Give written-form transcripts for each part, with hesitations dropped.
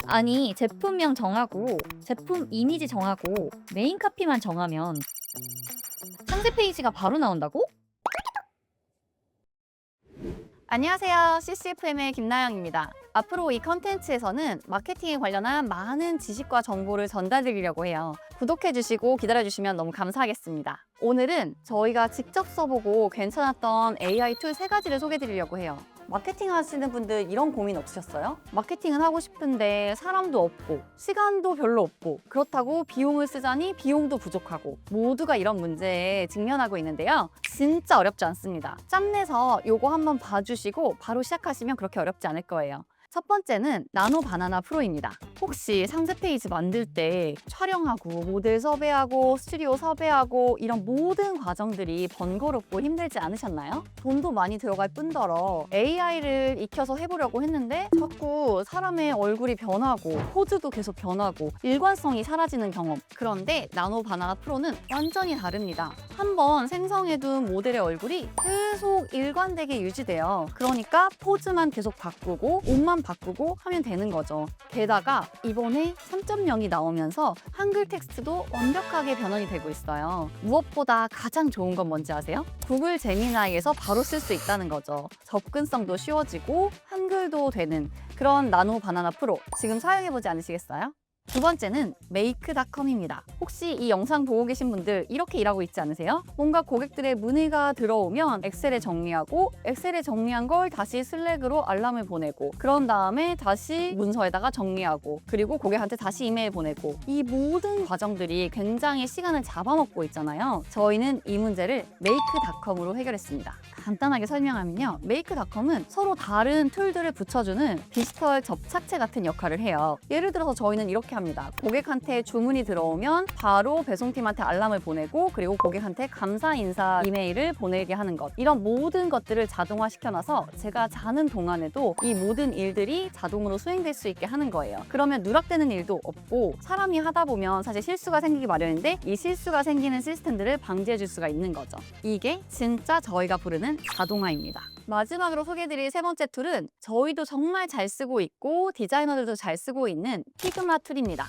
아니, 제품명 정하고 제품 이미지 정하고 메인 카피만 정하면 상세 페이지가 바로 나온다고? 안녕하세요. CCFM의 김나영입니다. 앞으로 이 컨텐츠에서는 마케팅에 관련한 많은 지식과 정보를 전달드리려고 해요. 구독해주시고 기다려주시면 너무 감사하겠습니다. 오늘은 저희가 직접 써보고 괜찮았던 AI 툴 3가지를 소개해드리려고 해요. 마케팅 하시는 분들 이런 고민 없으셨어요? 마케팅은 하고 싶은데 사람도 없고 시간도 별로 없고 그렇다고 비용을 쓰자니 비용도 부족하고 모두가 이런 문제에 직면하고 있는데요. 진짜 어렵지 않습니다. 짬내서 요거 한번 봐주시고 바로 시작하시면 그렇게 어렵지 않을 거예요. 첫 번째는 나노 바나나 프로입니다. 혹시 상세 페이지 만들 때 촬영하고 모델 섭외하고 스튜디오 섭외하고 이런 모든 과정들이 번거롭고 힘들지 않으셨나요? 돈도 많이 들어갈 뿐더러 AI를 익혀서 해보려고 했는데 자꾸 사람의 얼굴이 변하고 포즈도 계속 변하고 일관성이 사라지는 경험. 그런데 나노 바나나 프로는 완전히 다릅니다. 한번 생성해둔 모델의 얼굴이 계속 일관되게 유지돼요. 그러니까 포즈만 계속 바꾸고 옷만 바꾸고 하면 되는 거죠. 게다가 이번에 3.0이 나오면서 한글 텍스트도 완벽하게 변환이 되고 있어요. 무엇보다 가장 좋은 건 뭔지 아세요? 구글 제미나이에서 바로 쓸 수 있다는 거죠. 접근성도 쉬워지고 한글도 되는 그런 나노 바나나 프로 지금 사용해보지 않으시겠어요? 두 번째는 메이크닷컴입니다. 혹시 이 영상 보고 계신 분들 이렇게 일하고 있지 않으세요? 뭔가 고객들의 문의가 들어오면 엑셀에 정리하고 엑셀에 정리한 걸 다시 슬랙으로 알람을 보내고 그런 다음에 다시 문서에다가 정리하고 그리고 고객한테 다시 이메일 보내고 이 모든 과정들이 굉장히 시간을 잡아먹고 있잖아요. 저희는 이 문제를 메이크닷컴으로 해결했습니다. 간단하게 설명하면요. 메이크닷컴은 서로 다른 툴들을 붙여주는 디지털 접착체 같은 역할을 해요. 예를 들어서 저희는 이렇게 합니다. 고객한테 주문이 들어오면 바로 배송팀한테 알람을 보내고 그리고 고객한테 감사 인사 이메일을 보내게 하는 것. 이런 모든 것들을 자동화 시켜놔서 제가 자는 동안에도 이 모든 일들이 자동으로 수행될 수 있게 하는 거예요. 그러면 누락되는 일도 없고 사람이 하다 보면 사실 실수가 생기기 마련인데 이 실수가 생기는 시스템들을 방지해 줄 수가 있는 거죠. 이게 진짜 저희가 부르는 자동화입니다. 마지막으로 소개해드릴 세 번째 툴은 저희도 정말 잘 쓰고 있고 디자이너들도 잘 쓰고 있는 피그마 툴입니다.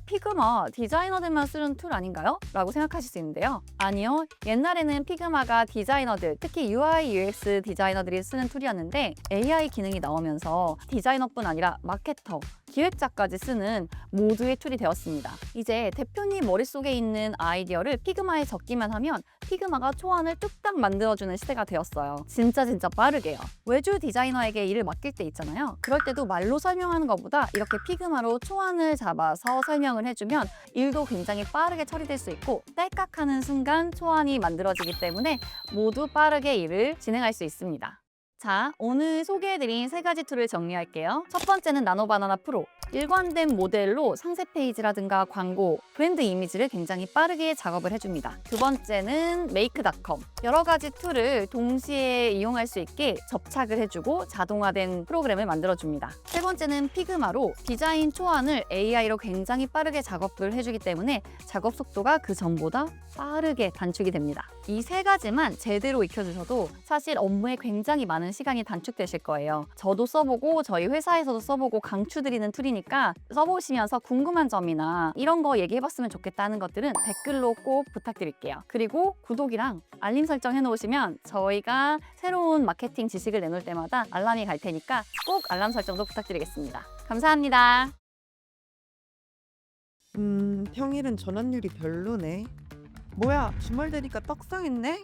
피그마 디자이너들만 쓰는 툴 아닌가요? 라고 생각하실 수 있는데요. 아니요. 옛날에는 피그마가 디자이너들, 특히 UI, UX 디자이너들이 쓰는 툴이었는데 AI 기능이 나오면서 디자이너뿐 아니라 마케터, 기획자까지 쓰는 모두의 툴이 되었습니다. 이제 대표님 머릿속에 있는 아이디어를 피그마에 적기만 하면 피그마가 초안을 뚝딱 만들어주는 시대가 되었어요. 진짜 빠르게요. 외주 디자이너에게 일을 맡길 때 있잖아요. 그럴 때도 말로 설명하는 것보다 이렇게 피그마로 초안을 잡아서 설명을 해주면 일도 굉장히 빠르게 처리될 수 있고 딸깍하는 순간 초안이 만들어지기 때문에 모두 빠르게 일을 진행할 수 있습니다. 자, 오늘 소개해드린 3가지 툴을 정리할게요. 첫 번째는 나노바나나 프로. 일관된 모델로 상세 페이지라든가 광고, 브랜드 이미지를 굉장히 빠르게 작업을 해줍니다. 두 번째는 메이크닷컴. 여러 가지 툴을 동시에 이용할 수 있게 접착을 해주고 자동화된 프로그램을 만들어줍니다. 세 번째는 피그마로 디자인 초안을 AI로 굉장히 빠르게 작업을 해주기 때문에 작업 속도가 그 전보다 빠르게 단축이 됩니다. 이 3가지만 제대로 익혀주셔도 사실 업무에 굉장히 많은 시간이 단축되실 거예요. 저도 써보고 저희 회사에서도 써보고 강추드리는 툴이니까 써보시면서 궁금한 점이나 이런 거 얘기해봤으면 좋겠다는 것들은 댓글로 꼭 부탁드릴게요. 그리고 구독이랑 알림 설정 해놓으시면 저희가 새로운 마케팅 지식을 내놓을 때마다 알람이 갈 테니까 꼭 알람 설정도 부탁드리겠습니다. 감사합니다. 평일은 전환율이 별로네. 뭐야, 주말 되니까 떡상했네?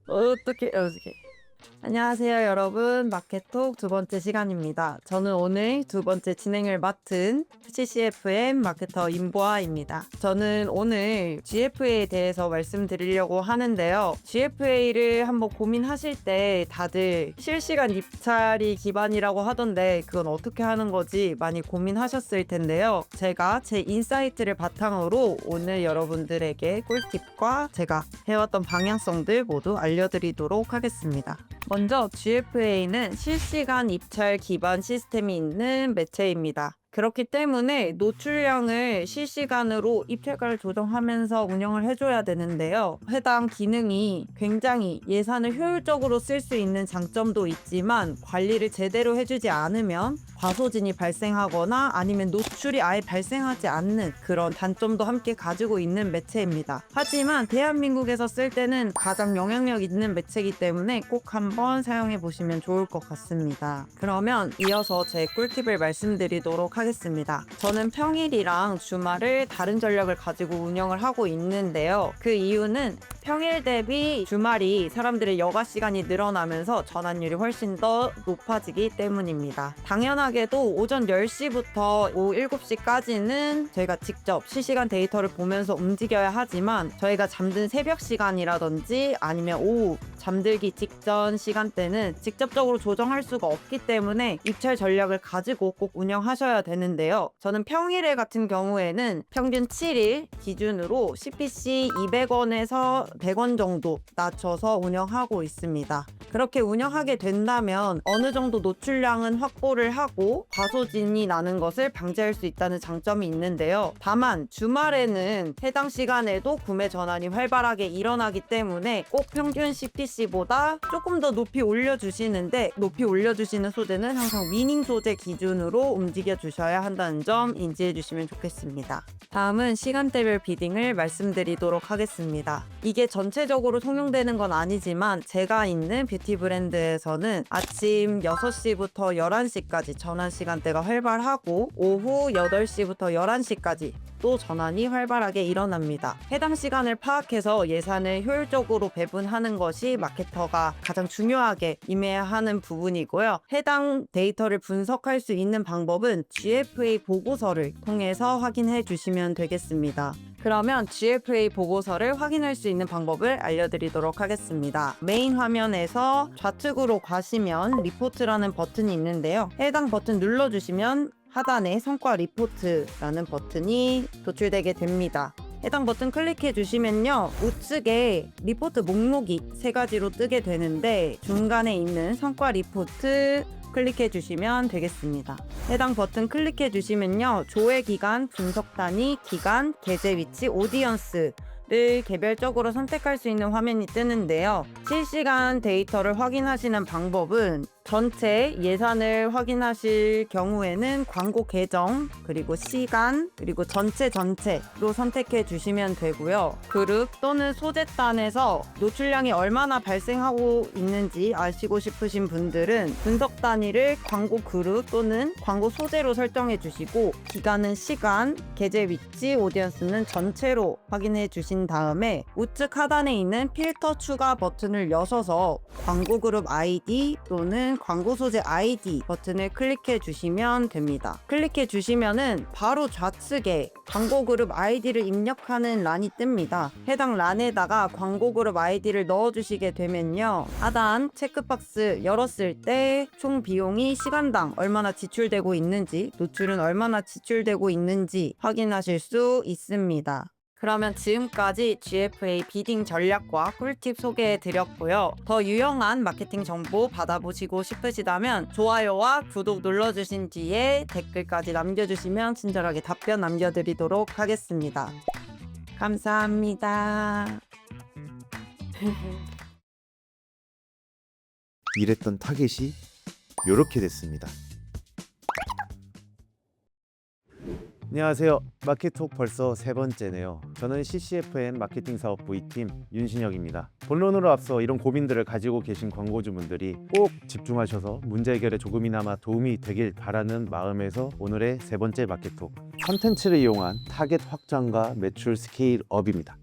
어떡해. 안녕하세요, 여러분. 마케톡 두 번째 시간입니다. 저는 오늘 두 번째 진행을 맡은 CCFM 마케터 임보아입니다. 저는 오늘 GFA에 대해서 말씀드리려고 하는데요. GFA를 한번 고민하실 때 다들 실시간 입찰이 기반이라고 하던데 그건 어떻게 하는 거지 많이 고민하셨을 텐데요. 제가 제 인사이트를 바탕으로 오늘 여러분들에게 꿀팁과 제가 해왔던 방향성들 모두 알려드리도록 하겠습니다. 먼저 GFA는 실시간 입찰 기반 시스템이 있는 매체입니다. 그렇기 때문에 노출량을 실시간으로 입체가를 조정하면서 운영을 해줘야 되는데요. 해당 기능이 굉장히 예산을 효율적으로 쓸 수 있는 장점도 있지만 관리를 제대로 해주지 않으면 과소진이 발생하거나 아니면 노출이 아예 발생하지 않는 그런 단점도 함께 가지고 있는 매체입니다. 하지만 대한민국에서 쓸 때는 가장 영향력 있는 매체이기 때문에 꼭 한번 사용해 보시면 좋을 것 같습니다. 그러면 이어서 제 꿀팁을 말씀드리도록 하겠습니다. 저는 평일이랑 주말을 다른 전략을 가지고 운영을 하고 있는데요. 그 이유는 평일 대비 주말이 사람들의 여가 시간이 늘어나면서 전환율이 훨씬 더 높아지기 때문입니다. 당연하게도 오전 10시부터 오후 7시까지는 저희가 직접 실시간 데이터를 보면서 움직여야 하지만 저희가 잠든 새벽 시간이라든지 아니면 오후 잠들기 직전 시간대는 직접적으로 조정할 수가 없기 때문에 입찰 전략을 가지고 꼭 운영하셔야 되는데요. 저는 평일에 같은 경우에는 평균 7일 기준으로 CPC 200원에서 100원 정도 낮춰서 운영하고 있습니다. 그렇게 운영하게 된다면 어느 정도 노출량은 확보를 하고 과소진이 나는 것을 방지할 수 있다는 장점이 있는데요. 다만 주말에는 해당 시간에도 구매 전환이 활발하게 일어나기 때문에 꼭 평균 CPC보다 조금 더 높이 올려주시는데 높이 올려주시는 소재는 항상 위닝 소재 기준으로 움직여 주셔야 한다는 점 인지해 주시면 좋겠습니다. 다음은 시간대별 비딩을 말씀드리도록 하겠습니다. 이게 전체적으로 통용되는 건 아니지만 제가 있는 뷰티 브랜드에서는 아침 6시부터 11시까지 전환 시간대가 활발하고 오후 8시부터 11시까지 또 전환이 활발하게 일어납니다. 해당 시간을 파악해서 예산을 효율적으로 배분하는 것이 마케터가 가장 중요하게 임해야 하는 부분이고요. 해당 데이터를 분석할 수 있는 방법은 GFA 보고서를 통해서 확인해 주시면 되겠습니다. 그러면 GFA 보고서를 확인할 수 있는 방법을 알려드리도록 하겠습니다. 메인 화면에서 좌측으로 가시면 리포트라는 버튼이 있는데요. 해당 버튼 눌러주시면 하단에 성과 리포트라는 버튼이 도출되게 됩니다. 해당 버튼 클릭해 주시면요, 우측에 리포트 목록이 3가지로 뜨게 되는데 중간에 있는 성과 리포트 클릭해 주시면 되겠습니다. 해당 버튼 클릭해 주시면요, 조회 기간, 분석 단위, 기간, 게재 위치, 오디언스 를 개별적으로 선택할 수 있는 화면이 뜨는데요. 실시간 데이터를 확인하시는 방법은 전체 예산을 확인하실 경우에는 광고 계정, 그리고 시간, 그리고 전체로 선택해 주시면 되고요. 그룹 또는 소재단에서 노출량이 얼마나 발생하고 있는지 아시고 싶으신 분들은 분석 단위를 광고 그룹 또는 광고 소재로 설정해 주시고 기간은 시간, 게재 위치, 오디언스는 전체로 확인해 주신 다음에 우측 하단에 있는 필터 추가 버튼을 여셔서 광고 그룹 아이디 또는 광고 소재 아이디 버튼을 클릭해 주시면 됩니다. 클릭해 주시면은 바로 좌측에 광고 그룹 아이디를 입력하는 란이 뜹니다. 해당 란에다가 광고 그룹 아이디를 넣어 주시게 되면요, 하단 체크박스 열었을 때 총 비용이 시간당 얼마나 지출되고 있는지, 노출은 얼마나 지출되고 있는지 확인하실 수 있습니다. 그러면 지금까지 GFA 비딩 전략과 꿀팁 소개해 드렸고요. 더 유용한 마케팅 정보 받아보시고 싶으시다면 좋아요와 구독 눌러주신 뒤에 댓글까지 남겨주시면 친절하게 답변 남겨드리도록 하겠습니다. 감사합니다. 이랬던 타겟이 이렇게 됐습니다. 안녕하세요. 마케톡 벌써 3번째네요. 저는 CCFM 마케팅 사업 V팀 윤신혁입니다. 본론으로 앞서 이런 고민들을 가지고 계신 광고주분들이 꼭 집중하셔서 문제 해결에 조금이나마 도움이 되길 바라는 마음에서 오늘의 3번째 마케톡, 컨텐츠를 이용한 타겟 확장과 매출 스케일업입니다.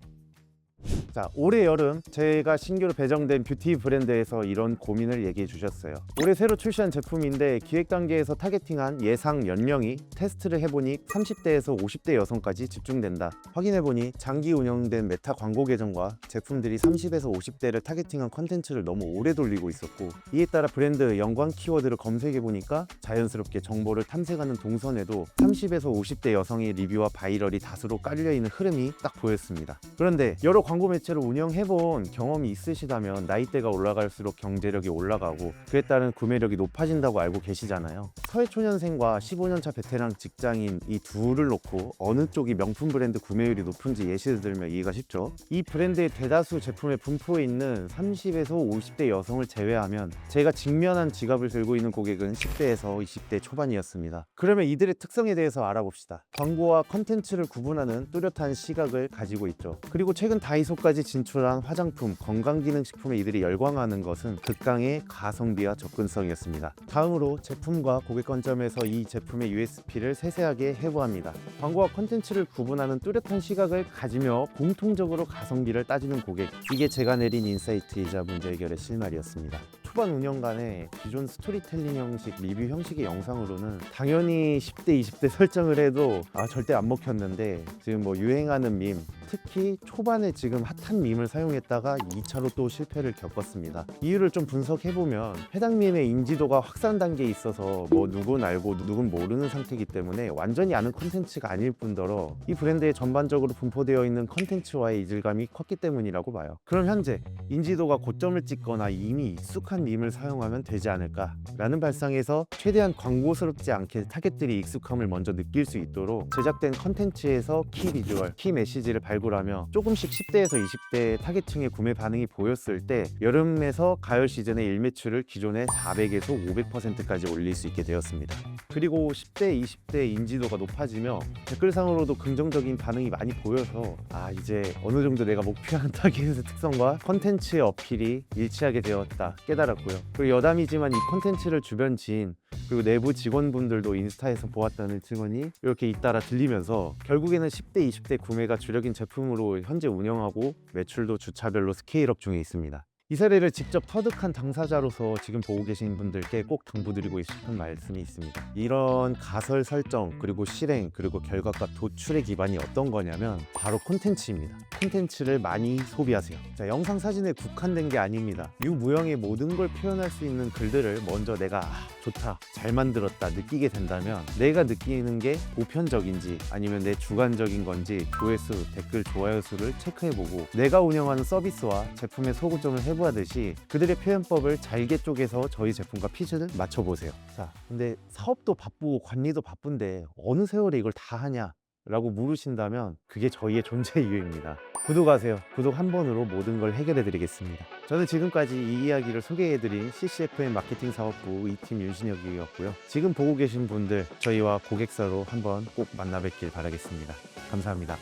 자, 올해 여름 제가 신규로 배정된 뷰티 브랜드에서 이런 고민을 얘기해 주셨어요. 올해 새로 출시한 제품인데 기획 단계에서 타겟팅한 예상 연령이 테스트를 해보니 30대에서 50대 여성까지 집중된다. 확인해보니 장기 운영된 메타 광고 계정과 제품들이 30에서 50대를 타겟팅한 컨텐츠를 너무 오래 돌리고 있었고, 이에 따라 브랜드 연관 키워드를 검색해보니까 자연스럽게 정보를 탐색하는 동선에도 30에서 50대 여성의 리뷰와 바이럴이 다수로 깔려있는 흐름이 딱 보였습니다. 그런데 여러 광고 매체를 운영해본 경험이 있으시다면 나이대가 올라갈수록 경제력이 올라가고 그에 따른 구매력이 높아진다고 알고 계시잖아요. 사회초년생과 15년차 베테랑 직장인 이 둘을 놓고 어느 쪽이 명품 브랜드 구매율이 높은지 예시를 들면 이해가 쉽죠. 이 브랜드의 대다수 제품의 분포에 있는 30에서 50대 여성을 제외하면 제가 직면한 지갑을 들고 있는 고객은 10대에서 20대 초반이었습니다. 그러면 이들의 특성에 대해서 알아봅시다. 광고와 컨텐츠를 구분하는 뚜렷한 시각을 가지고 있죠. 그리고 최근 다이소까지 진출한 화장품, 건강기능식품에 이들이 열광하는 것은 극강의 가성비와 접근성이었습니다. 다음으로 제품과 고객 관점에서 이 제품의 USP를 세세하게 해부합니다. 광고와 컨텐츠를 구분하는 뚜렷한 시각을 가지며 공통적으로 가성비를 따지는 고객, 이게 제가 내린 인사이트이자 문제 해결의 실마리였습니다. 초반 운영간에 기존 스토리텔링 형식, 리뷰 형식의 영상으로는 당연히 10대, 20대 설정을 해도 절대 안 먹혔는데 지금 뭐 유행하는 밈, 특히 초반에 지금 핫한 밈을 사용했다가 2차로 또 실패를 겪었습니다. 이유를 좀 분석해보면 해당 밈의 인지도가 확산 단계에 있어서 뭐 누군 알고 누군 모르는 상태이기 때문에 완전히 아는 컨텐츠가 아닐 뿐더러 이 브랜드에 전반적으로 분포되어 있는 컨텐츠와의 이질감이 컸기 때문이라고 봐요. 그럼 현재 인지도가 고점을 찍거나 이미 익숙한 밈을 사용하면 되지 않을까라는 발상에서 최대한 광고스럽지 않게 타겟들이 익숙함을 먼저 느낄 수 있도록 제작된 컨텐츠에서 키 비주얼, 키 메시지를 발굴하며 조금씩 10대에서 20대 타겟층의 구매 반응이 보였을 때 여름에서 가을 시즌의 일매출을 기존의 400에서 500%까지 올릴 수 있게 되었습니다. 그리고 10대, 20대 인지도가 높아지며 댓글상으로도 긍정적인 반응이 많이 보여서 이제 어느 정도 내가 목표하는 타겟의 특성과 컨텐츠의 어필이 일치하게 되었다 깨달았고요. 그리고 여담이지만 이 컨텐츠를 주변 지인 그리고 내부 직원분들도 인스타에서 보았다는 증언이 이렇게 잇따라 들리면서 결국에는 10대, 20대 구매가 주력인 제품으로 현재 운영하고 매출도 주차별로 스케일업 중에 있습니다. 이 사례를 직접 터득한 당사자로서 지금 보고 계신 분들께 꼭 당부드리고 싶은 말씀이 있습니다. 이런 가설 설정 그리고 실행 그리고 결과값 도출의 기반이 어떤 거냐면 바로 콘텐츠입니다. 콘텐츠를 많이 소비하세요. 자, 영상 사진에 국한된 게 아닙니다. 유무형의 모든 걸 표현할 수 있는 글들을 먼저 내가 좋다, 잘 만들었다 느끼게 된다면 내가 느끼는 게 보편적인지 아니면 내 주관적인 건지 조회수, 댓글, 좋아요 수를 체크해보고 내가 운영하는 서비스와 제품의 소구점을 해부하듯이 그들의 표현법을 잘게 쪼개서 저희 제품과 피즈를 맞춰보세요. 자, 근데 사업도 바쁘고 관리도 바쁜데 어느 세월에 이걸 다 하냐? 라고 물으신다면 그게 저희의 존재 이유입니다. 구독하세요. 구독 한 번으로 모든 걸 해결해 드리겠습니다. 저는 지금까지 이 이야기를 소개해 드린 CCFM 마케팅 사업부 2팀 윤신혁이었고요. 지금 보고 계신 분들 저희와 고객사로 한번 꼭 만나 뵙길 바라겠습니다. 감사합니다.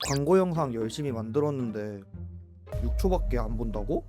광고 영상 열심히 만들었는데 6초밖에 안 본다고?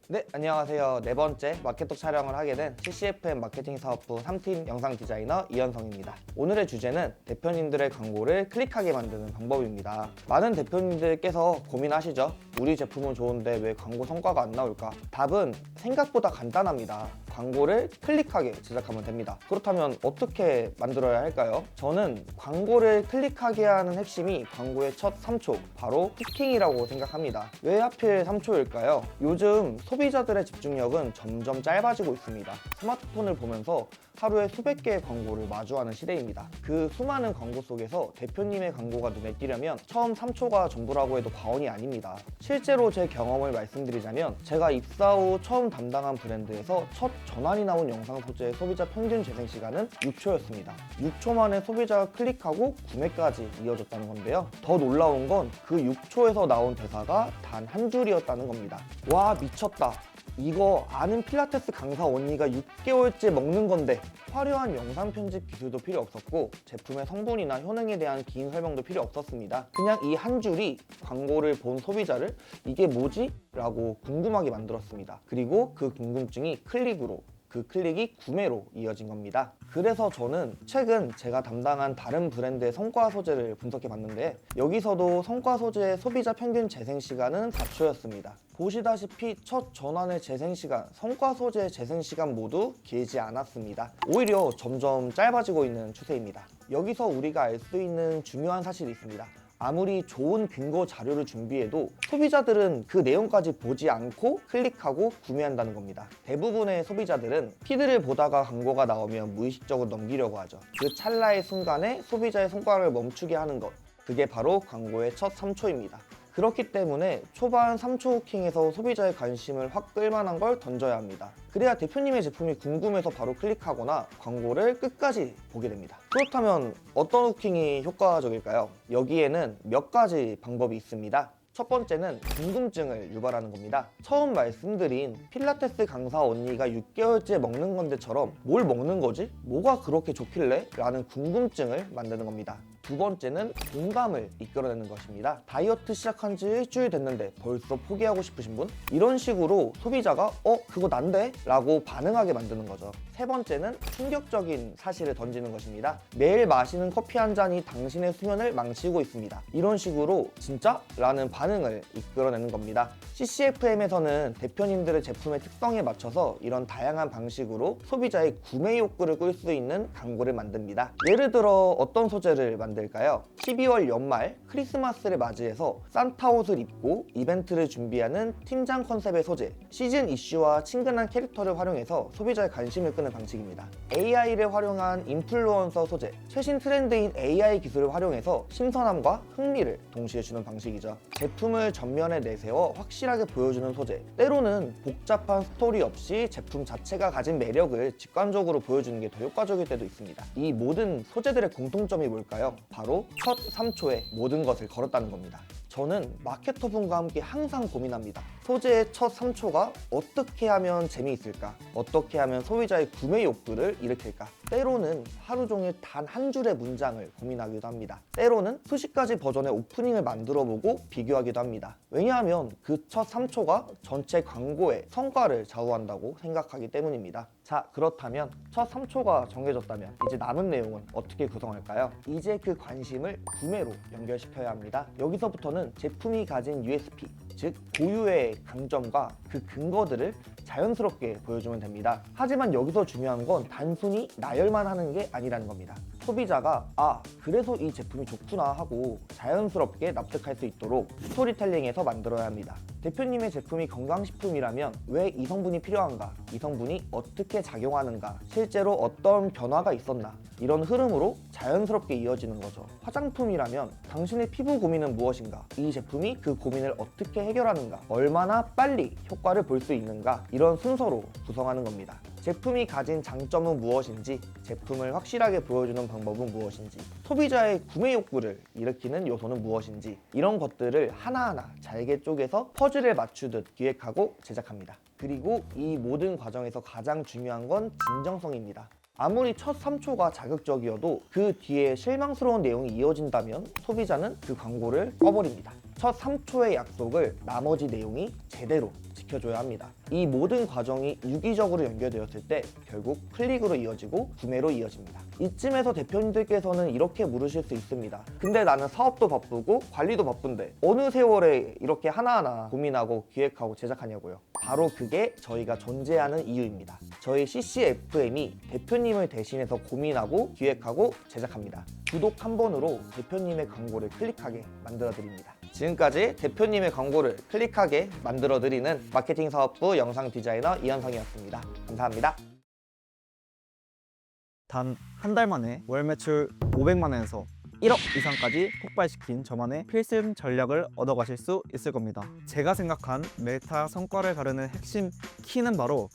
네, 안녕하세요. 네 번째 마케톡 촬영을 하게 된 CCFM 마케팅 사업부 3팀 영상 디자이너 이현성입니다. 오늘의 주제는 대표님들의 광고를 클릭하게 만드는 방법입니다. 많은 대표님들께서 고민하시죠? 우리 제품은 좋은데 왜 광고 성과가 안 나올까? 답은 생각보다 간단합니다. 광고를 클릭하게 제작하면 됩니다. 그렇다면 어떻게 만들어야 할까요? 저는 광고를 클릭하게 하는 핵심이 광고의 첫 3초, 바로 후킹이라고 생각합니다. 왜 하필 3초일까요? 요즘 소비자들의 집중력은 점점 짧아지고 있습니다. 스마트폰을 보면서 하루에 수백 개의 광고를 마주하는 시대입니다. 그 수많은 광고 속에서 대표님의 광고가 눈에 띄려면 처음 3초가 전부라고 해도 과언이 아닙니다. 실제로 제 경험을 말씀드리자면 제가 입사 후 처음 담당한 브랜드에서 첫 전환이 나온 영상 소재의 소비자 평균 재생 시간은 6초였습니다. 6초 만에 소비자가 클릭하고 구매까지 이어졌다는 건데요. 더 놀라운 건 그 6초에서 나온 대사가 단 한 줄이었다는 겁니다. 와, 미쳤다. 이거 아는 필라테스 강사 언니가 6개월째 먹는 건데. 화려한 영상 편집 기술도 필요 없었고 제품의 성분이나 효능에 대한 긴 설명도 필요 없었습니다. 그냥 이 한 줄이 광고를 본 소비자를 이게 뭐지? 라고 궁금하게 만들었습니다. 그리고 그 궁금증이 클릭으로, 그 클릭이 구매로 이어진 겁니다. 그래서 저는 최근 제가 담당한 다른 브랜드의 성과 소재를 분석해 봤는데 여기서도 성과 소재의 소비자 평균 재생 시간은 4초였습니다. 보시다시피 첫 전환의 재생 시간, 성과 소재의 재생 시간 모두 길지 않았습니다. 오히려 점점 짧아지고 있는 추세입니다. 여기서 우리가 알 수 있는 중요한 사실이 있습니다. 아무리 좋은 근거 자료를 준비해도 소비자들은 그 내용까지 보지 않고 클릭하고 구매한다는 겁니다. 대부분의 소비자들은 피드를 보다가 광고가 나오면 무의식적으로 넘기려고 하죠. 그 찰나의 순간에 소비자의 손가락을 멈추게 하는 것, 그게 바로 광고의 첫 3초입니다. 그렇기 때문에 초반 3초 후킹에서 소비자의 관심을 확 끌만한 걸 던져야 합니다. 그래야 대표님의 제품이 궁금해서 바로 클릭하거나 광고를 끝까지 보게 됩니다. 그렇다면 어떤 후킹이 효과적일까요? 여기에는 몇 가지 방법이 있습니다. 첫 번째는 궁금증을 유발하는 겁니다. 처음 말씀드린 필라테스 강사 언니가 6개월째 먹는 건데처럼 뭘 먹는 거지? 뭐가 그렇게 좋길래? 라는 궁금증을 만드는 겁니다. 두 번째는 공감을 이끌어내는 것입니다. 다이어트 시작한 지 일주일 됐는데 벌써 포기하고 싶으신 분? 이런 식으로 소비자가 그거 난데? 라고 반응하게 만드는 거죠. 세 번째는 충격적인 사실을 던지는 것입니다. 매일 마시는 커피 한 잔이 당신의 수면을 망치고 있습니다. 이런 식으로 진짜? 라는 반응을 이끌어내는 겁니다. CCFM에서는 대표님들의 제품의 특성에 맞춰서 이런 다양한 방식으로 소비자의 구매 욕구를 끌 수 있는 광고를 만듭니다. 예를 들어 어떤 소재를 만들까요? 12월 연말 크리스마스를 맞이해서 산타 옷을 입고 이벤트를 준비하는 팀장 컨셉의 소재, 시즌 이슈와 친근한 캐릭터를 활용해서 소비자의 관심을 끄는 방식입니다. AI를 활용한 인플루언서 소재, 최신 트렌드인 AI 기술을 활용해서 신선함과 흥미를 동시에 주는 방식이죠. 제품을 전면에 내세워 확실하게 보여주는 소재, 때로는 복잡한 스토리 없이 제품 자체가 가진 매력을 직관적으로 보여주는 게 더 효과적일 때도 있습니다. 이 모든 소재들의 공통점이 뭘까요? 바로 첫 3초에 모든 것을 걸었다는 겁니다. 저는 마케터분과 함께 항상 고민합니다. 소재의 첫 3초가 어떻게 하면 재미있을까? 어떻게 하면 소비자의 구매 욕구를 일으킬까? 때로는 하루 종일 단 한 줄의 문장을 고민하기도 합니다. 때로는 수십 가지 버전의 오프닝을 만들어보고 비교하기도 합니다. 왜냐하면 그 첫 3초가 전체 광고의 성과를 좌우한다고 생각하기 때문입니다. 자, 그렇다면 첫 3초가 정해졌다면 이제 남은 내용은 어떻게 구성할까요? 이제 그 관심을 구매로 연결시켜야 합니다. 여기서부터는 제품이 가진 USP, 즉 고유의 강점과 그 근거들을 자연스럽게 보여주면 됩니다. 하지만 여기서 중요한 건 단순히 나열만 하는 게 아니라는 겁니다. 소비자가 그래서 이 제품이 좋구나 하고 자연스럽게 납득할 수 있도록 스토리텔링에서 만들어야 합니다. 대표님의 제품이 건강식품이라면 왜 이 성분이 필요한가? 이 성분이 어떻게 작용하는가? 실제로 어떤 변화가 있었나? 이런 흐름으로 자연스럽게 이어지는 거죠. 화장품이라면 당신의 피부 고민은 무엇인가? 이 제품이 그 고민을 어떻게 해결하는가? 얼마나 빨리 효과를 볼 수 있는가? 이런 순서로 구성하는 겁니다. 제품이 가진 장점은 무엇인지, 제품을 확실하게 보여주는 방법은 무엇인지, 소비자의 구매 욕구를 일으키는 요소는 무엇인지, 이런 것들을 하나하나 잘게 쪼개서 퍼즐을 맞추듯 기획하고 제작합니다. 그리고 이 모든 과정에서 가장 중요한 건 진정성입니다. 아무리 첫 3초가 자극적이어도 그 뒤에 실망스러운 내용이 이어진다면 소비자는 그 광고를 꺼버립니다. 첫 3초의 약속을 나머지 내용이 제대로 지켜줘야 합니다. 이 모든 과정이 유기적으로 연결되었을 때 결국 클릭으로 이어지고 구매로 이어집니다. 이쯤에서 대표님들께서는 이렇게 물으실 수 있습니다. 근데 나는 사업도 바쁘고 관리도 바쁜데 어느 세월에 이렇게 하나하나 고민하고 기획하고 제작하냐고요. 바로 그게 저희가 존재하는 이유입니다. 저희 CCFM이 대표님을 대신해서 고민하고 기획하고 제작합니다. 구독 한 번으로 대표님의 광고를 클릭하게 만들어드립니다. 지금까지 대표님의 광고를 클릭하게 만들어드리는 마케팅 사업부 영상 디자이너 이현성이었습니다. 감사합니다. 단 한 달 만에 월 매출 500만 원에서 1억 이상까지 폭발시킨 저만의 필승 전략을 얻어가실 수 있을 겁니다. 제가 생각한 메타 성과를 가르는 핵심 키는 바로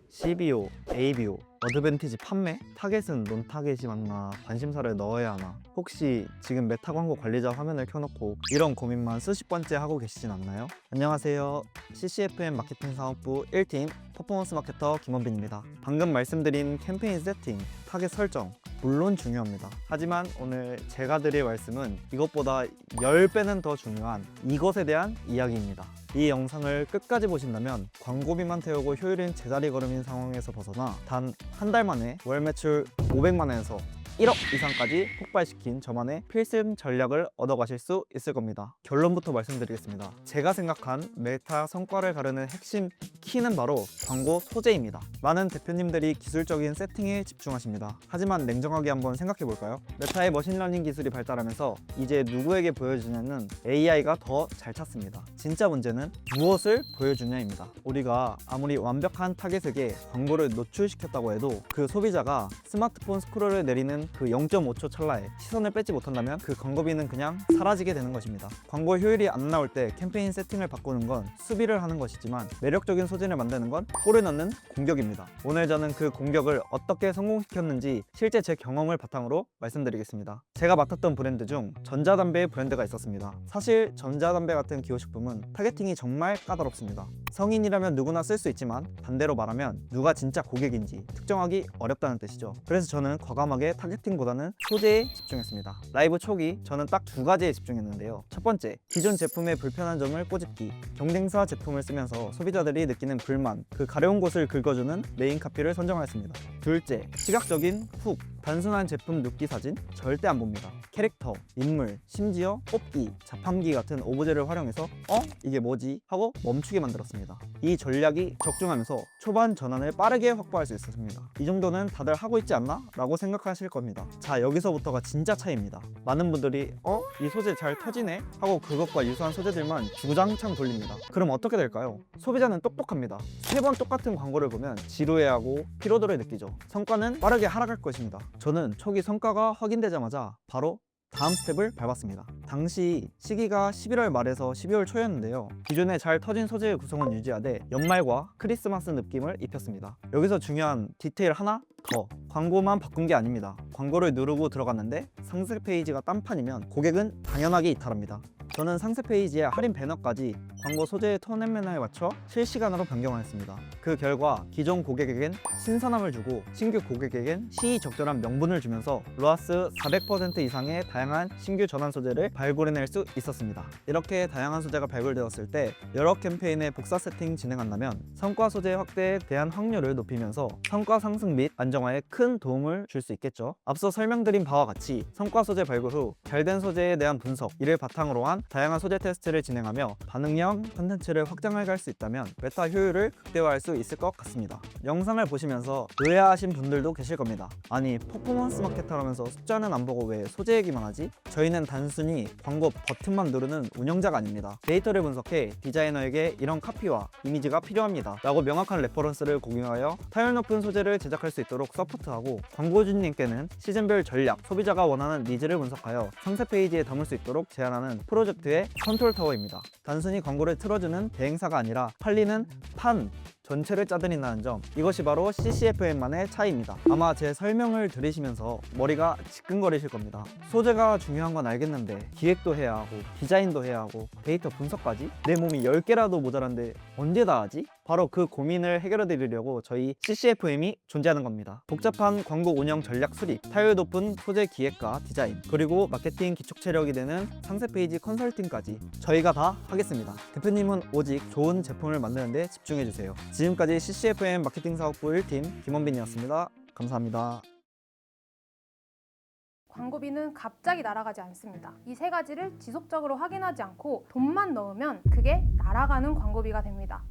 CBO, ABO, 어드밴티지 판매? 타겟은 논타겟이 맞나? 관심사를 넣어야 하나? 혹시 지금 메타 광고 관리자 화면을 켜놓고 이런 고민만 수십 번째 하고 계시진 않나요? 안녕하세요. CCFM 마케팅 사업부 1팀 퍼포먼스 마케터 김원빈입니다. 방금 말씀드린 캠페인 세팅, 타겟 설정 물론 중요합니다. 하지만 오늘 제가 드릴 말씀은 이것보다 10배는 더 중요한 이것에 대한 이야기입니다. 이 영상을 끝까지 보신다면 광고비만 태우고 효율인 제자리 걸음인 상황에서 벗어나 단 한 달 만에 월 매출 500만 원에서 1억 이상까지 폭발시킨 저만의 필승 전략을 얻어가실 수 있을 겁니다. 결론부터 말씀드리겠습니다. 제가 생각한 메타 성과를 가르는 핵심 키는 바로 광고 소재입니다. 많은 대표님들이 기술적인 세팅에 집중하십니다. 하지만 냉정하게 한번 생각해 볼까요? 메타의 머신러닝 기술이 발달하면서 이제 누구에게 보여주냐는 AI가 더 잘 찾습니다. 진짜 문제는 무엇을 보여주냐입니다. 우리가 아무리 완벽한 타겟에게 광고를 노출시켰다고 해도 그 소비자가 스마트폰 스크롤을 내리는 그 0.5초 찰나에 시선을 뺏지 못한다면 그 광고비는 그냥 사라지게 되는 것입니다. 광고 효율이 안 나올 때 캠페인 세팅을 바꾸는 건 수비를 하는 것이지만 매력적인 소재를 만드는 건 골을 넣는 공격입니다. 오늘 저는 그 공격을 어떻게 성공시켰는지 실제 제 경험을 바탕으로 말씀드리겠습니다. 제가 맡았던 브랜드 중 전자담배의 브랜드가 있었습니다. 사실 전자담배 같은 기호식품은 타겟팅이 정말 까다롭습니다. 성인이라면 누구나 쓸 수 있지만 반대로 말하면 누가 진짜 고객인지 특정하기 어렵다는 뜻이죠. 그래서 저는 과감하게 타겟팅보다는 소재에 집중했습니다. 라이브 초기 저는 딱 두 가지에 집중했는데요. 첫 번째, 기존 제품의 불편한 점을 꼬집기. 경쟁사 제품을 쓰면서 소비자들이 느끼는 불만, 그 가려운 곳을 긁어주는 메인 카피를 선정하였습니다. 둘째, 시각적인 훅. 단순한 제품 눕기 사진 절대 안 봅니다. 캐릭터, 인물, 심지어 뽑기, 자판기 같은 오브제를 활용해서 이게 뭐지? 하고 멈추게 만들었습니다. 이 전략이 적중하면서 초반 전환을 빠르게 확보할 수 있었습니다. 이 정도는 다들 하고 있지 않나? 라고 생각하실 겁니다. 자, 여기서부터가 진짜 차이입니다. 많은 분들이 이 소재 잘 터지네? 하고 그것과 유사한 소재들만 주구장창 돌립니다. 그럼 어떻게 될까요? 소비자는 똑똑합니다. 3번 똑같은 광고를 보면 지루해하고 피로도를 느끼죠. 성과는 빠르게 하락할 것입니다. 저는 초기 성과가 확인되자마자 바로 다음 스텝을 밟았습니다. 당시 시기가 11월 말에서 12월 초였는데요. 기존에 잘 터진 소재의 구성은 유지하되 연말과 크리스마스 느낌을 입혔습니다. 여기서 중요한 디테일 하나 더. 광고만 바꾼 게 아닙니다. 광고를 누르고 들어갔는데 상세 페이지가 딴판이면 고객은 당연하게 이탈합니다. 저는 상세 페이지에 할인 배너까지 광고 소재의 톤 앤 매너에 맞춰 실시간으로 변경하였습니다. 그 결과 기존 고객에겐 신선함을 주고 신규 고객에겐 시의적절한 명분을 주면서 로아스 400% 이상의 다양한 신규 전환 소재를 발굴해낼 수 있었습니다. 이렇게 다양한 소재가 발굴되었을 때 여러 캠페인의 복사 세팅 진행한다면 성과 소재 확대에 대한 확률을 높이면서 성과 상승 및 안정화에 큰 도움을 줄 수 있겠죠. 앞서 설명드린 바와 같이 성과 소재 발굴 후 잘된 소재에 대한 분석, 이를 바탕으로 한 다양한 소재 테스트를 진행하며 반응형 컨텐츠를 확장해 갈 수 있다면 메타 효율을 극대화할 수 있을 것 같습니다. 영상을 보시면서 의아하신 분들도 계실 겁니다. 아니, 퍼포먼스 마케터라면서 숫자는 안 보고 왜 소재 얘기만 하지? 저희는 단순히 광고 버튼만 누르는 운영자가 아닙니다. 데이터를 분석해 디자이너에게 이런 카피와 이미지가 필요합니다 라고 명확한 레퍼런스를 공유하여 타율 높은 소재를 제작할 수 있도록 서포트하고, 광고주님께는 시즌별 전략, 소비자가 원하는 니즈를 분석하여 상세 페이지에 담을 수 있도록 제안하는 프로젝트의 컨트롤 타워입니다. 단순히 광고를 틀어주는 대행사가 아니라 팔리는 판 전체를 짜드린다는 점, 이것이 바로 CCFM만의 차이입니다. 아마 제 설명을 들으시면서 머리가 지끈거리실 겁니다. 소재가 중요한 건 알겠는데 기획도 해야 하고 디자인도 해야 하고 데이터 분석까지? 내 몸이 10개라도 모자란데 언제 다 하지? 바로 그 고민을 해결해 드리려고 저희 CCFM이 존재하는 겁니다. 복잡한 광고 운영 전략 수립, 타율 높은 소재 기획과 디자인, 그리고 마케팅 기초 체력이 되는 상세 페이지 컨설팅까지 저희가 다 하겠습니다. 대표님은 오직 좋은 제품을 만드는 데 집중해 주세요. 지금까지 CCFM 마케팅 사업부 1팀 김원빈이었습니다. 감사합니다. 광고비는 갑자기 날아가지 않습니다. 이 세 가지를 지속적으로 확인하지 않고 돈만 넣으면 그게 날아가는 광고비가 됩니다.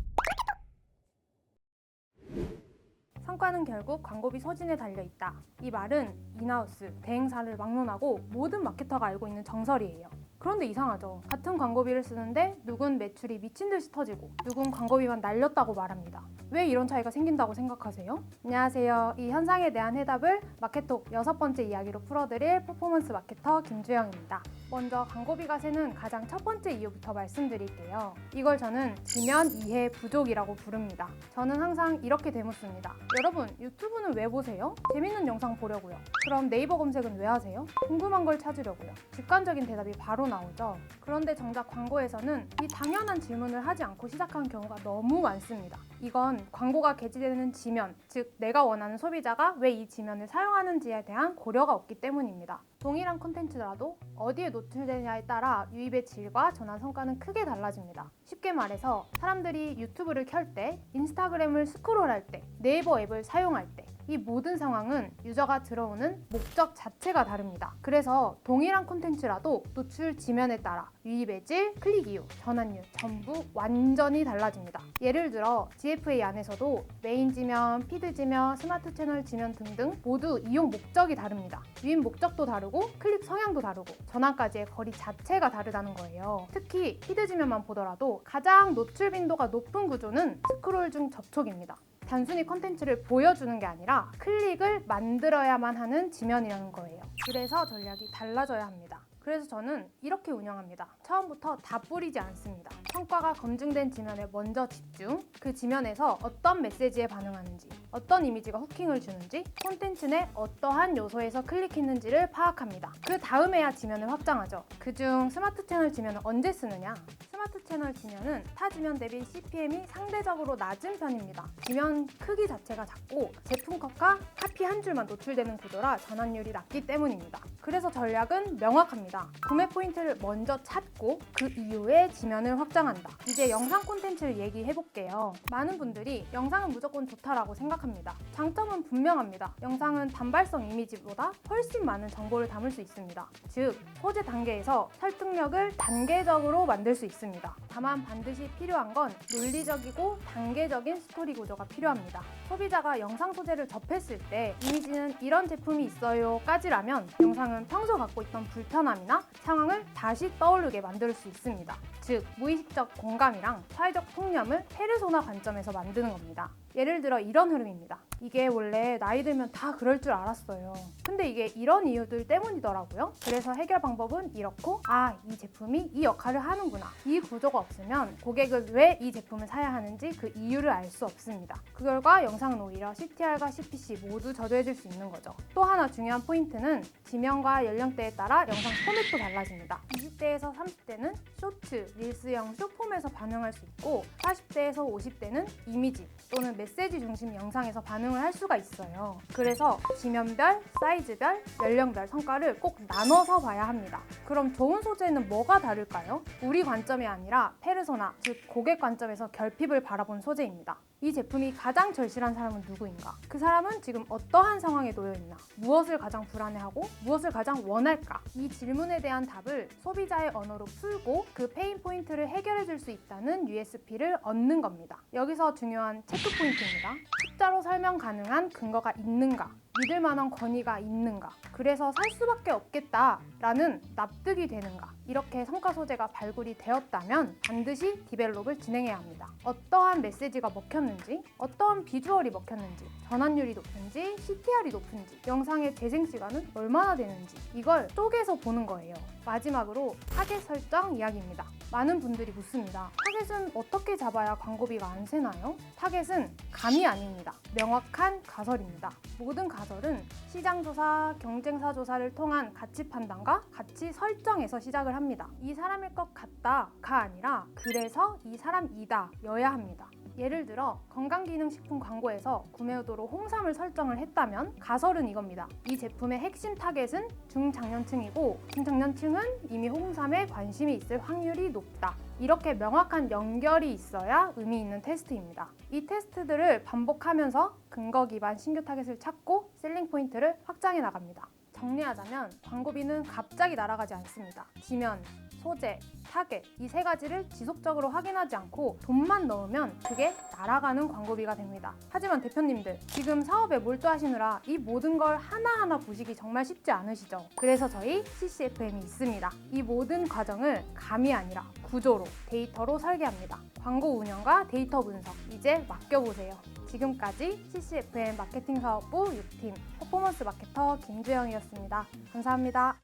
성과는 결국 광고비 소진에 달려있다. 이 말은 인하우스, 대행사를 막론하고 모든 마케터가 알고 있는 정설이에요. 그런데 이상하죠. 같은 광고비를 쓰는데 누군 매출이 미친 듯이 터지고 누군 광고비만 날렸다고 말합니다. 왜 이런 차이가 생긴다고 생각하세요? 안녕하세요. 이 현상에 대한 해답을 마케톡 6번째 이야기로 풀어드릴 퍼포먼스 마케터 김주영입니다. 먼저 광고비가 새는 가장 첫 번째 이유부터 말씀드릴게요. 이걸 저는 지면 이해 부족이라고 부릅니다. 저는 항상 이렇게 되묻습니다. 여러분, 유튜브는 왜 보세요? 재밌는 영상 보려고요. 그럼 네이버 검색은 왜 하세요? 궁금한 걸 찾으려고요. 직관적인 대답이 바로 나오죠. 그런데 정작 광고에서는 이 당연한 질문을 하지 않고 시작하는 경우가 너무 많습니다. 이건 광고가 게재되는 지면, 즉 내가 원하는 소비자가 왜 이 지면을 사용하는지에 대한 고려가 없기 때문입니다. 동일한 콘텐츠라도 어디에 노출되냐에 따라 유입의 질과 전환 성과는 크게 달라집니다. 쉽게 말해서 사람들이 유튜브를 켤 때, 인스타그램을 스크롤할 때, 네이버 앱을 사용할 때, 이 모든 상황은 유저가 들어오는 목적 자체가 다릅니다. 그래서 동일한 콘텐츠라도 노출 지면에 따라 유입의 질, 클릭 이유, 전환율 전부 완전히 달라집니다. 예를 들어 GFA 안에서도 메인 지면, 피드 지면, 스마트 채널 지면 등등 모두 이용 목적이 다릅니다. 유입 목적도 다르고 클릭 성향도 다르고 전환까지의 거리 자체가 다르다는 거예요. 특히 피드 지면만 보더라도 가장 노출 빈도가 높은 구조는 스크롤 중 접촉입니다. 단순히 컨텐츠를 보여주는 게 아니라 클릭을 만들어야만 하는 지면이라는 거예요. 그래서 전략이 달라져야 합니다. 그래서 저는 이렇게 운영합니다. 처음부터 다 뿌리지 않습니다. 성과가 검증된 지면에 먼저 집중, 그 지면에서 어떤 메시지에 반응하는지, 어떤 이미지가 후킹을 주는지, 콘텐츠 내 어떠한 요소에서 클릭했는지를 파악합니다. 그 다음에야 지면을 확장하죠. 그중 스마트 채널 지면을 언제 쓰느냐? 스마트 채널 지면은 타 지면 대비 CPM이 상대적으로 낮은 편입니다. 지면 크기 자체가 작고 제품 컷과 카피 한 줄만 노출되는 구조라 전환율이 낮기 때문입니다. 그래서 전략은 명확합니다. 구매 포인트를 먼저 찾고 그 이후에 지면을 확장한다. 이제 영상 콘텐츠를 얘기해 볼게요. 많은 분들이 영상은 무조건 좋다라고 생각합니다. 장점은 분명합니다. 영상은 단발성 이미지보다 훨씬 많은 정보를 담을 수 있습니다. 즉, 소재 단계에서 설득력을 단계적으로 만들 수 있습니다. 다만 반드시 필요한 건 논리적이고 단계적인 스토리 구조가 필요합니다. 소비자가 영상 소재를 접했을 때 이미지는 이런 제품이 있어요 까지라면 영상은 평소 갖고 있던 불편함이나 상황을 다시 떠오르게 만들 수 있습니다. 즉, 무의식적 공감이랑 사회적 통념을 페르소나 관점에서 만드는 겁니다. 예를 들어 이런 흐름입니다. 이게 원래 나이 들면 다 그럴 줄 알았어요. 근데 이게 이런 이유들 때문이더라고요. 그래서 해결 방법은 이렇고, 이 제품이 이 역할을 하는구나. 이 구조가 없으면 고객은 왜 이 제품을 사야 하는지 그 이유를 알 수 없습니다. 그 결과 영상은 오히려 CTR과 CPC 모두 저조해질 수 있는 거죠. 또 하나 중요한 포인트는 지면과 연령대에 따라 영상 포맷도 달라집니다. 20대에서 30대는 쇼츠, 릴스형 쇼폼에서 반응할 수 있고 40대에서 50대는 이미지 또는 메시지 중심 영상에서 반응을 할 수가 있어요. 그래서 지면별, 사이즈별, 연령별 성과를 꼭 나눠서 봐야 합니다. 그럼 좋은 소재는 뭐가 다를까요? 우리 관점이 아니라 페르소나, 즉 고객 관점에서 결핍을 바라본 소재입니다. 이 제품이 가장 절실한 사람은 누구인가? 그 사람은 지금 어떠한 상황에 놓여 있나? 무엇을 가장 불안해하고 무엇을 가장 원할까? 이 질문에 대한 답을 소비자의 언어로 풀고 그 페인 포인트를 해결해 줄 수 있다는 USP를 얻는 겁니다. 여기서 중요한 체크 포인트입니다. 숫자로 설명 가능한 근거가 있는가? 믿을 만한 권위가 있는가? 그래서 살 수밖에 없겠다라는 납득이 되는가? 이렇게 성과 소재가 발굴이 되었다면 반드시 디벨롭을 진행해야 합니다. 어떠한 메시지가 먹혔는지, 어떠한 비주얼이 먹혔는지, 전환율이 높은지, CTR이 높은지, 영상의 재생 시간은 얼마나 되는지 이걸 쪼개서 보는 거예요. 마지막으로 타겟 설정 이야기입니다. 많은 분들이 묻습니다. 타겟은 어떻게 잡아야 광고비가 안 새나요? 타겟은 감이 아닙니다. 명확한 가설입니다. 모든 가설은 시장조사, 경쟁사 조사를 통한 가치 판단과 가치 설정에서 시작을 합니다. 이 사람일 것 같다가 아니라 그래서 이 사람이다 여야 합니다. 예를 들어 건강기능식품 광고에서 구매 의도로 홍삼을 설정을 했다면 가설은 이겁니다. 이 제품의 핵심 타겟은 중장년층이고 중장년층은 이미 홍삼에 관심이 있을 확률이 높다. 이렇게 명확한 연결이 있어야 의미 있는 테스트입니다. 이 테스트들을 반복하면서 근거 기반 신규 타겟을 찾고 셀링 포인트를 확장해 나갑니다. 정리하자면 광고비는 갑자기 날아가지 않습니다. 지면, 소재, 타겟 이 세 가지를 지속적으로 확인하지 않고 돈만 넣으면 그게 날아가는 광고비가 됩니다. 하지만 대표님들 지금 사업에 몰두하시느라 이 모든 걸 하나하나 보시기 정말 쉽지 않으시죠? 그래서 저희 CCFM이 있습니다. 이 모든 과정을 감이 아니라 구조로 데이터로 설계합니다. 광고 운영과 데이터 분석 이제 맡겨보세요. 지금까지 CCFM 마케팅 사업부 6팀 퍼포먼스 마케터 김주영이었습니다. 감사합니다.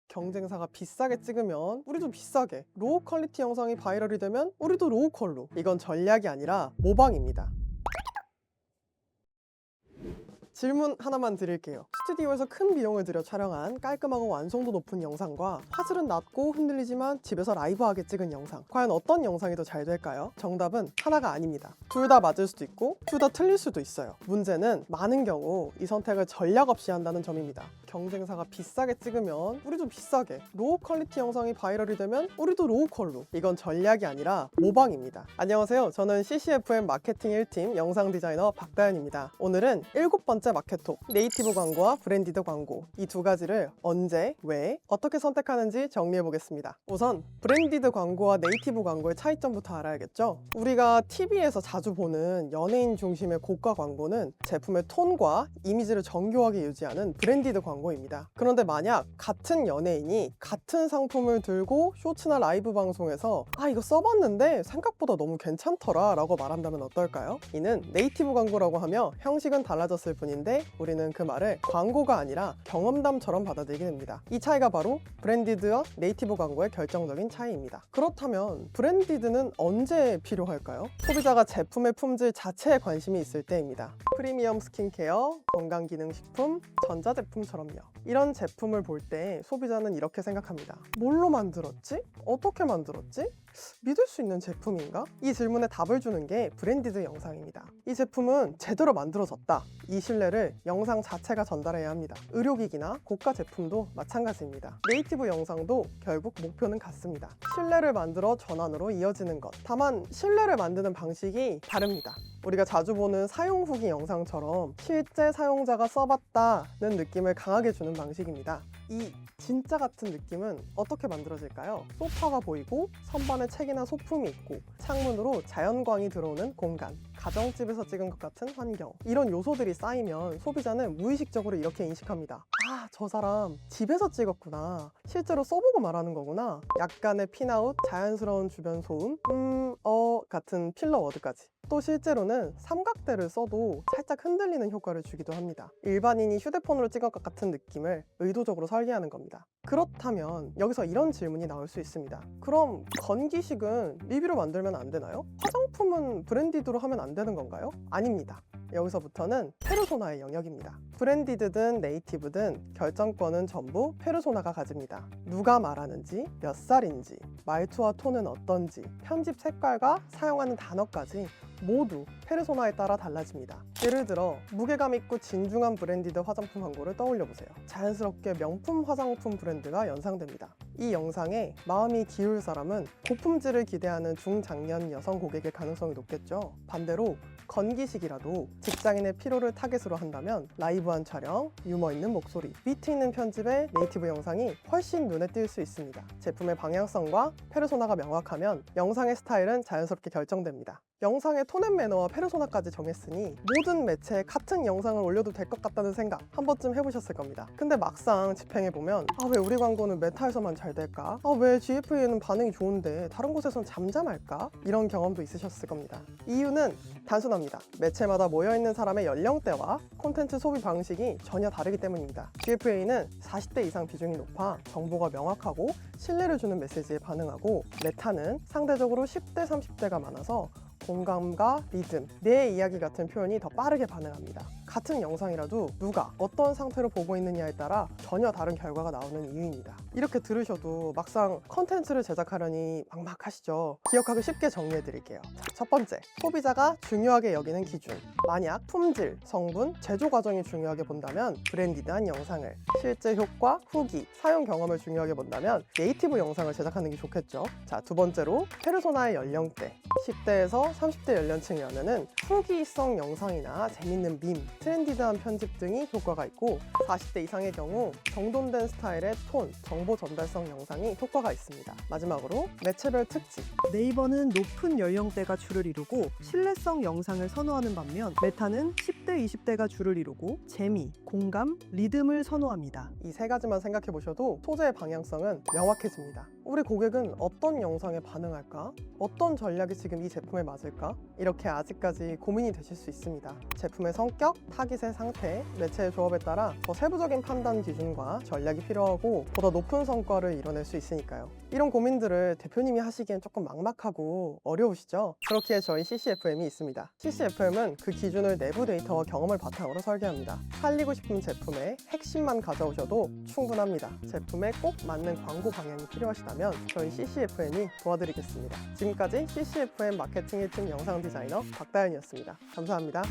경쟁사가 비싸게 찍으면 우리도 비싸게, 로우 퀄리티 영상이 바이럴이 되면 우리도 로우 퀄로. 이건 전략이 아니라 모방입니다. 질문 하나만 드릴게요. 스튜디오에서 큰 비용을 들여 촬영한 깔끔하고 완성도 높은 영상과 화질은 낮고 흔들리지만 집에서 라이브하게 찍은 영상, 과연 어떤 영상이 더 잘 될까요? 정답은 하나가 아닙니다. 둘 다 맞을 수도 있고 둘 다 틀릴 수도 있어요. 문제는 많은 경우 이 선택을 전략 없이 한다는 점입니다. 경쟁사가 비싸게 찍으면 우리도 비싸게, 로우 퀄리티 영상이 바이럴이 되면 우리도 로우 퀄로. 이건 전략이 아니라 모방입니다. 안녕하세요. 저는 CCFM 마케팅 1팀 영상 디자이너 박다현입니다. 오늘은 7번째 마케톡, 네이티브 광고와 브랜디드 광고, 이 두 가지를 언제, 왜, 어떻게 선택하는지 정리해 보겠습니다. 우선 브랜디드 광고와 네이티브 광고의 차이점부터 알아야겠죠? 우리가 TV에서 자주 보는 연예인 중심의 고가 광고는 제품의 톤과 이미지를 정교하게 유지하는 브랜디드 광고입니다. 그런데 만약 같은 연예인이 같은 상품을 들고 쇼츠나 라이브 방송에서 이거 써봤는데 생각보다 너무 괜찮더라 라고 말한다면 어떨까요? 이는 네이티브 광고라고 하며 형식은 달라졌을 뿐인데 우리는 그 말을 광고가 아니라 경험담처럼 받아들이게 됩니다. 이 차이가 바로 브랜디드와 네이티브 광고의 결정적인 차이입니다. 그렇다면 브랜디드는 언제 필요할까요? 소비자가 제품의 품질 자체에 관심이 있을 때입니다. 프리미엄 스킨케어, 건강기능식품, 전자제품처럼요. 이런 제품을 볼 때 소비자는 이렇게 생각합니다. 뭘로 만들었지? 어떻게 만들었지? 믿을 수 있는 제품인가? 이 질문에 답을 주는 게 브랜디드 영상입니다. 이 제품은 제대로 만들어졌다. 이 신뢰를 영상 자체가 전달해야 합니다. 의료기기나 고가 제품도 마찬가지입니다. 네이티브 영상도 결국 목표는 같습니다. 신뢰를 만들어 전환으로 이어지는 것. 다만 신뢰를 만드는 방식이 다릅니다. 우리가 자주 보는 사용 후기 영상처럼 실제 사용자가 써봤다는 느낌을 강하게 주는 방식입니다. 이 진짜 같은 느낌은 어떻게 만들어질까요? 소파가 보이고 선반에 책이나 소품이 있고 창문으로 자연광이 들어오는 공간, 가정집에서 찍은 것 같은 환경, 이런 요소들이 쌓이면 소비자는 무의식적으로 이렇게 인식합니다. 저 사람 집에서 찍었구나, 실제로 써보고 말하는 거구나. 약간의 핀아웃, 자연스러운 주변 소음, 같은 필러 워드까지. 또 실제로는 삼각대를 써도 살짝 흔들리는 효과를 주기도 합니다. 일반인이 휴대폰으로 찍은 것 같은 느낌을 의도적으로 설계하는 겁니다. 그렇다면 여기서 이런 질문이 나올 수 있습니다. 그럼 건기식은 리뷰로 만들면 안 되나요? 화장품은 브랜디드로 하면 안 되는 건가요? 아닙니다. 여기서부터는 페르소나의 영역입니다. 브랜디드든 네이티브든 결정권은 전부 페르소나가 가집니다. 누가 말하는지, 몇 살인지, 말투와 톤은 어떤지, 편집 색깔과 사용하는 단어까지 모두 페르소나에 따라 달라집니다. 예를 들어 무게감 있고 진중한 브랜디드 화장품 광고를 떠올려 보세요. 자연스럽게 명품 화장품 브랜드가 연상됩니다. 이 영상에 마음이 기울 사람은 고품질을 기대하는 중장년 여성 고객일 가능성이 높겠죠. 반대로 건기식이라도 직장인의 피로를 타겟으로 한다면 라이브한 촬영, 유머 있는 목소리, 위트 있는 편집의 네이티브 영상이 훨씬 눈에 띌 수 있습니다. 제품의 방향성과 페르소나가 명확하면 영상의 스타일은 자연스럽게 결정됩니다. 영상의 톤 앤 매너와 페르소나까지 정했으니 모든 매체에 같은 영상을 올려도 될 것 같다는 생각 한 번쯤 해보셨을 겁니다. 근데 막상 집행해보면 왜 우리 광고는 메타에서만 잘 될까? 왜 GFA는 반응이 좋은데 다른 곳에선 잠잠할까? 이런 경험도 있으셨을 겁니다. 이유는 단순합니다. 매체마다 모여있는 사람의 연령대와 콘텐츠 소비 방식이 전혀 다르기 때문입니다. GFA는 40대 이상 비중이 높아 정보가 명확하고 신뢰를 주는 메시지에 반응하고, 메타는 상대적으로 10대, 30대가 많아서 공감과 리듬, 내 이야기 같은 표현이 더 빠르게 반응합니다. 같은 영상이라도 누가 어떤 상태로 보고 있느냐에 따라 전혀 다른 결과가 나오는 이유입니다. 이렇게 들으셔도 막상 컨텐츠를 제작하려니 막막하시죠? 기억하기 쉽게 정리해 드릴게요. 첫 번째, 소비자가 중요하게 여기는 기준. 만약 품질, 성분, 제조 과정이 중요하게 본다면 브랜디드한 영상을, 실제 효과, 후기, 사용 경험을 중요하게 본다면 네이티브 영상을 제작하는 게 좋겠죠. 두 번째로 페르소나의 연령대. 10대에서 30대 연령층이라면은 후기성 영상이나 재밌는 밈, 트렌디드한 편집 등이 효과가 있고, 40대 이상의 경우 정돈된 스타일의 톤, 정보 전달성 영상이 효과가 있습니다. 마지막으로 매체별 특징. 네이버는 높은 연령대가 주를 이루고 신뢰성 영상을 선호하는 반면 메타는 10대, 20대가 주를 이루고 재미, 공감, 리듬을 선호합니다. 이 세 가지만 생각해 보셔도 소재의 방향성은 명확해집니다. 우리 고객은 어떤 영상에 반응할까? 어떤 전략이 지금 이 제품에 맞을까? 이렇게 아직까지 고민이 되실 수 있습니다. 제품의 성격, 타깃의 상태, 매체의 조합에 따라 더 세부적인 판단 기준과 전략이 필요하고 보다 높은 성과를 이뤄낼 수 있으니까요. 이런 고민들을 대표님이 하시기엔 조금 막막하고 어려우시죠? 그렇기에 저희 CCFM이 있습니다. CCFM은 그 기준을 내부 데이터와 경험을 바탕으로 설계합니다. 살리고 싶은 제품의 핵심만 가져오셔도 충분합니다. 제품에 꼭 맞는 광고 방향이 필요하시다면 저희 CCFM이 도와드리겠습니다. 지금까지 CCFM 마케팅 1팀 영상 디자이너 박다현이었습니다. 감사합니다.